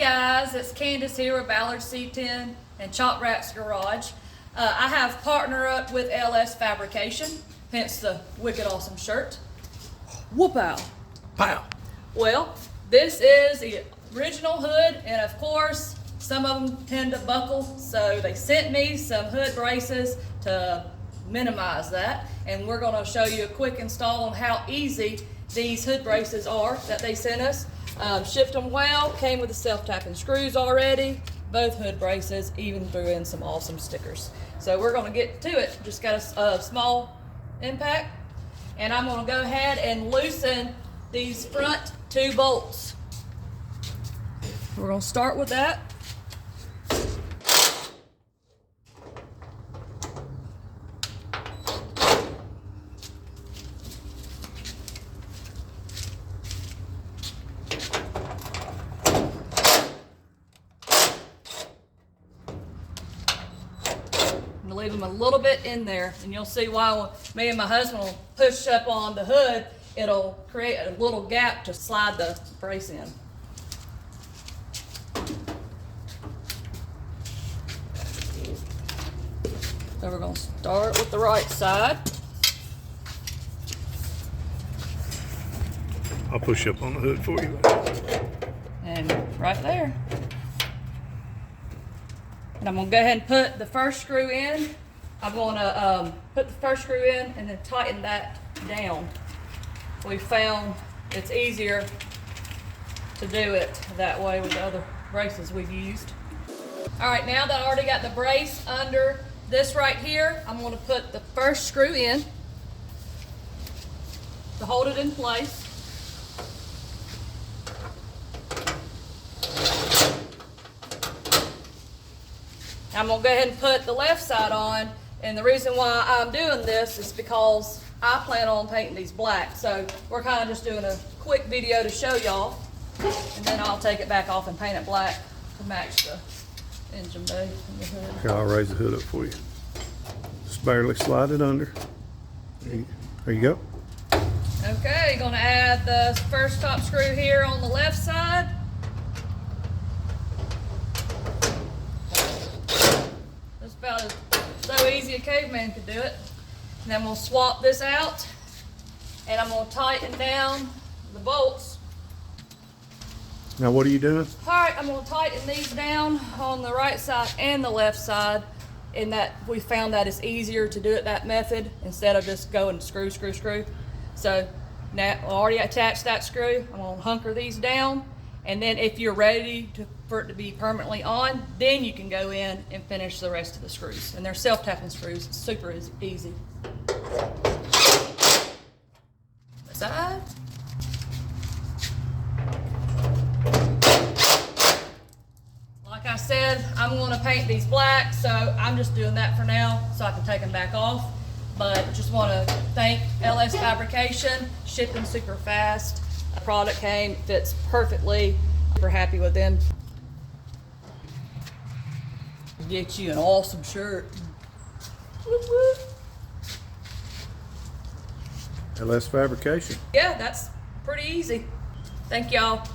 guys, it's Candice here with Ballard C10 and Chop Wraps Garage. I have partnered up with LS Fabrication, hence the wicked awesome shirt. Whoop-ow. Pow. Well, this is the original hood, and of course, some of them tend to buckle, so they sent me some hood braces to minimize that, and we're going to show you a quick install on how easy these hood braces are that they sent us. Shipped them well, came with the self-tapping screws already, both hood braces, even threw in some awesome stickers. So we're going to get to it. Just got a small impact, and I'm going to go ahead and loosen these front 2 bolts. We're going to start with that. Leave them a little bit in there, and you'll see why when me and my husband will push up on the hood, it'll create a little gap to slide the brace in. So we're going to start with the right side. I'll push up on the hood for you. And right there. And I'm going to go ahead and put the first screw in. I'm going to put the first screw in and then tighten that down. We found it's easier to do it that way with the other braces we've used. All right, now that I already got the brace under this right here, I'm going to put the first screw in to hold it in place. I'm going to go ahead and put the left side on, and the reason why I'm doing this is because I plan on painting these black. So we're kind of just doing a quick video to show y'all, and then I'll take it back off and paint it black to match the engine bay and the hood. Here, I'll raise the hood up for you. Just barely slide it under. There you go. Okay, going to add the first top screw here on the left side. About so easy a caveman could do it. And then we'll swap this out, and I'm going to tighten down the bolts. Now what are you doing? All right, I'm going to tighten these down on the right side and the left side, and that we found that it's easier to do it that method instead of just going screw, screw, screw. So now I already attached that screw. I'm going to hunker these down, and then if you're ready for it to be permanently on, then you can go in and finish the rest of the screws. And they're self-tapping screws. It's super easy. Side. Like I said, I'm going to paint these black, so I'm just doing that for now so I can take them back off. But just want to thank LS Fabrication, shipping super fast. The product came, fits perfectly. Super happy with them. Get you an awesome shirt. Whoop, whoop. LS Fabrication. Yeah, that's pretty easy. Thank y'all.